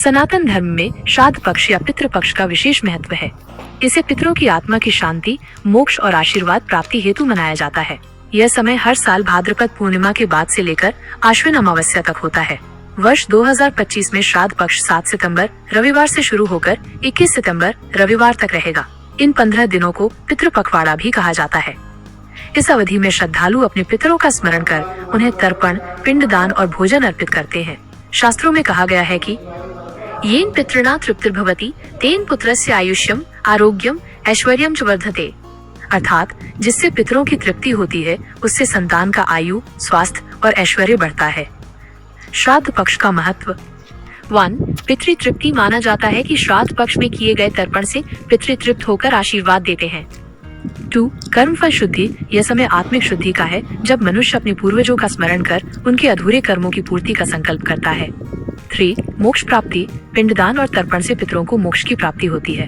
सनातन धर्म में श्राद्ध पक्ष या पितृपक्ष का विशेष महत्व है। इसे पितरों की आत्मा की शांति, मोक्ष और आशीर्वाद प्राप्ति हेतु मनाया जाता है। यह समय हर साल भाद्रपद पूर्णिमा के बाद से लेकर आश्विन अमावस्या तक होता है। वर्ष 2025 में श्राद्ध पक्ष 7 सितंबर रविवार से शुरू होकर 21 सितंबर रविवार तक रहेगा। इन 15 दिनों को पितृपखवाड़ा भी कहा जाता है। इस अवधि में श्रद्धालु अपने पितरों का स्मरण कर उन्हें तर्पण, पिंडदान और भोजन अर्पित करते हैं। शास्त्रों में कहा गया है कि येन पितृणा तृप्तिर्भवति तेन पुत्रस्य आयुष्यम आरोग्यम ऐश्वर्यम च वर्धते, अर्थात जिससे पितरों की तृप्ति होती है उससे संतान का आयु, स्वास्थ्य और ऐश्वर्य बढ़ता है। श्राद्ध पक्ष का महत्व 1. पितृ तृप्ति माना जाता है कि श्राद्ध पक्ष में किए गए तर्पण से पितृ तृप्त होकर आशीर्वाद देते हैं। 2. कर्मफल शुद्धि, यह समय आत्मिक शुद्धि का है जब मनुष्य अपने पूर्वजों का स्मरण कर उनके अधूरे कर्मों की पूर्ति का संकल्प करता है। 3. मोक्ष प्राप्ति, पिंडदान और तर्पण से पितरों को मोक्ष की प्राप्ति होती है।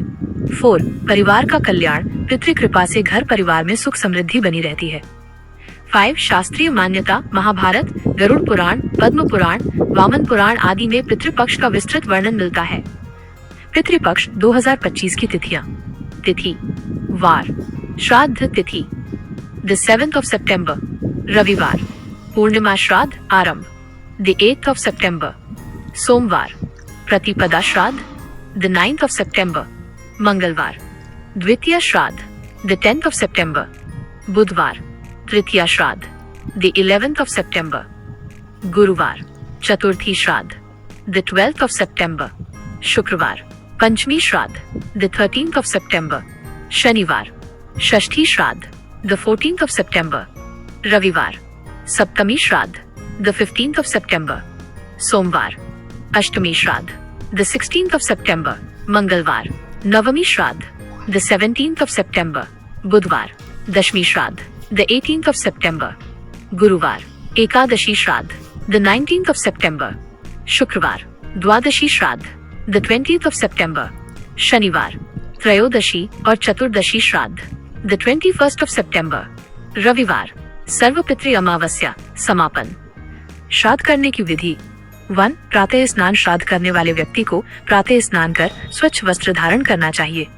4. परिवार का कल्याण, पितृ कृपा से घर परिवार में सुख समृद्धि बनी रहती है। 5. शास्त्रीय मान्यता, महाभारत, गरुड़ पुराण, पद्म पुराण, वामन पुराण आदि में पितृपक्ष का विस्तृत वर्णन मिलता है। पितृपक्ष 2025 की तिथियां। तिथि वार, श्राद्ध तिथि द 7th of September रविवार, पूर्णिमा श्राद्ध आरंभ द 8th of September सोमवार, प्रतिपदा श्राद्ध द 9th of September मंगलवार, द्वितीय श्राद्ध द 10th of September बुधवार, तृतीया श्राद्ध द 11th of September गुरुवार, चतुर्थी श्राद्ध द 12th of September शुक्रवार, पंचमी श्राद्ध द 13th of September शनिवार, षष्ठी श्राद्ध द 14th of September रविवार, सप्तमी श्राद्ध द 15th of September सोमवार, अष्टमी श्राद्ध द 16th of September मंगलवार, नवमी श्राद्ध द 17th of September बुधवार, दशमी श्राद्ध द 18th of September गुरुवार, एकादशी श्राद्ध द 19th of September शुक्रवार, द्वादशी श्राद्ध द 20th of September शनिवार, त्रयोदशी और चतुर्दशी श्राद्ध द 21st of September रविवार, सर्वपितृ अमावस्या समापन। श्राद्ध करने की विधि 1. प्रातः स्नान, श्राद्ध करने वाले व्यक्ति को प्रातः स्नान कर स्वच्छ वस्त्र धारण करना चाहिए।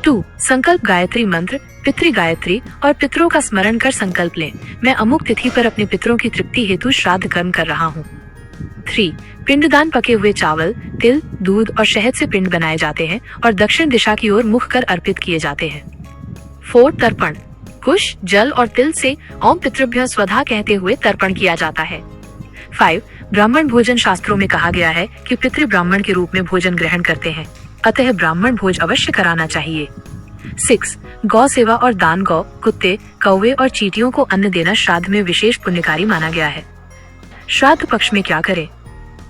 2. संकल्प गायत्री मंत्र, पितृ गायत्री और पितरों का स्मरण कर संकल्प लें, मैं अमुक तिथि पर अपने पितरों की तृप्ति हेतु श्राद्ध कर्म कर रहा हूँ। 3. पिंडदान, पके हुए चावल, तिल, दूध और शहद से पिंड बनाए जाते हैं और दक्षिण दिशा की ओर मुख कर अर्पित किए जाते हैं। 4. तर्पण, कुश, जल और तिल से ओम पितृभ्यः स्वधा कहते हुए तर्पण किया जाता है। 5. ब्राह्मण भोजन, शास्त्रों में कहा गया है कि पितृ ब्राह्मण के रूप में भोजन ग्रहण करते हैं, अतः ब्राह्मण भोज अवश्य कराना चाहिए। 6. गौ सेवा और दान, गौ, कुत्ते, कौवे और चींटियों को अन्न देना श्राद्ध में विशेष पुण्यकारी माना गया है। श्राद्ध पक्ष में क्या करें?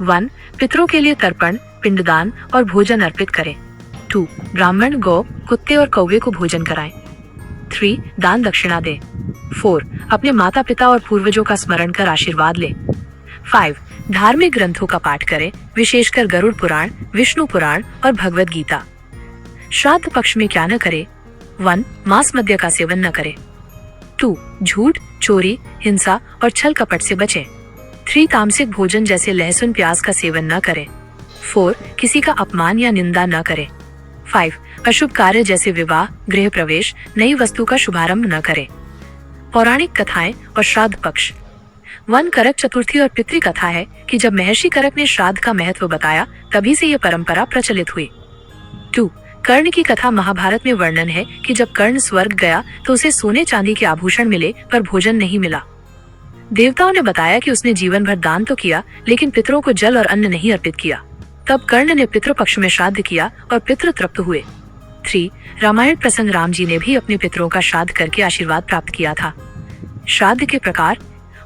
1. पितरों के लिए तर्पण, पिंडदान और भोजन अर्पित करें। 2. ब्राह्मण, गौ, कुत्ते और कौवे को भोजन कराएं। 3. दान दक्षिणा दें। 4. अपने माता पिता और पूर्वजों का स्मरण कर आशीर्वाद लें। 5. धार्मिक ग्रंथों का पाठ करें, विशेषकर गरुड़ पुराण, विष्णु पुराण और भगवद गीता। श्राद्ध पक्ष में क्या न करें? 1. मांस मद्य का सेवन न करें। 2. झूठ, चोरी, हिंसा और छल कपट से बचें। 3. तामसिक भोजन जैसे लहसुन प्याज का सेवन न करें। 4. किसी का अपमान या निंदा न करें। 5. अशुभ कार्य जैसे विवाह, गृह प्रवेश, नई वस्तु का शुभारंभ न करें। पौराणिक कथाएं और श्राद्ध पक्ष 1. करक चतुर्थी और पितृ कथा है कि जब महर्षि करक ने श्राद्ध का महत्व बताया तभी से यह परंपरा प्रचलित हुई। 2. कर्ण की कथा, महाभारत में वर्णन है कि जब कर्ण स्वर्ग गया तो उसे सोने चांदी के आभूषण मिले पर भोजन नहीं मिला। देवताओं ने बताया कि उसने जीवन भर दान तो किया लेकिन पितरों को जल और अन्न नहीं अर्पित किया। तब कर्ण ने पितृपक्ष में श्राद्ध किया और पितृ तृप्त हुए। 3. रामायण प्रसंग, राम जी ने भी अपने पितरों का श्राद्ध करके आशीर्वाद प्राप्त किया था। श्राद्ध के प्रकार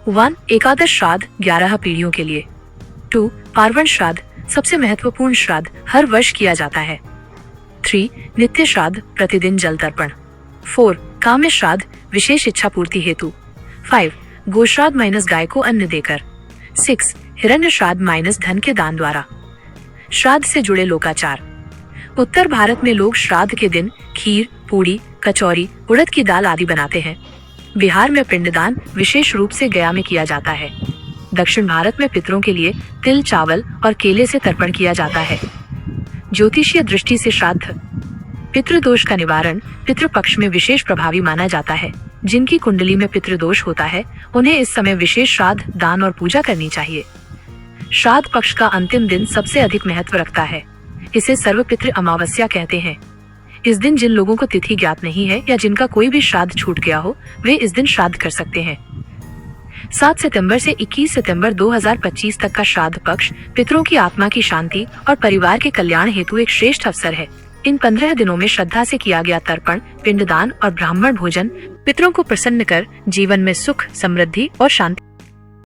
1. एकादश श्राद्ध 11 पीढ़ियों के लिए। 2. पार्वण श्राद्ध, सबसे महत्वपूर्ण श्राद्ध हर वर्ष किया जाता है। 3. नित्य श्राद्ध, प्रतिदिन जल तर्पण। 4. काम्य श्राद्ध, विशेष इच्छा पूर्ति हेतु। 5. गोश्राद्ध माइनस गाय को अन्न देकर। 6. हिरण्य श्राद्ध माइनस धन के दान द्वारा। श्राद्ध से जुड़े लोकाचार। उत्तर भारत में लोग श्राद्ध के दिन खीर, पूड़ी, कचौरी, उड़द की दाल आदि बनाते हैं। बिहार में पिंडदान विशेष रूप से गया में किया जाता है। दक्षिण भारत में पितरों के लिए तिल, चावल और केले से तर्पण किया जाता है। ज्योतिषीय दृष्टि से श्राद्ध पितृदोष का निवारण पितृपक्ष में विशेष प्रभावी माना जाता है। जिनकी कुंडली में पितृदोष होता है उन्हें इस समय विशेष श्राद्ध, दान और पूजा करनी चाहिए। श्राद्ध पक्ष का अंतिम दिन सबसे अधिक महत्व रखता है। इसे सर्वपितृ अमावस्या कहते हैं। इस दिन जिन लोगों को तिथि ज्ञात नहीं है या जिनका कोई भी श्राद्ध छूट गया हो, वे इस दिन श्राद्ध कर सकते हैं। 7 सितंबर से 21 सितंबर 2025 तक का श्राद्ध पक्ष पितरों की आत्मा की शांति और परिवार के कल्याण हेतु एक श्रेष्ठ अवसर है। इन 15 दिनों में श्रद्धा से किया गया तर्पण, पिंडदान और ब्राह्मण भोजन पितरों को प्रसन्न कर जीवन में सुख, समृद्धि और शांति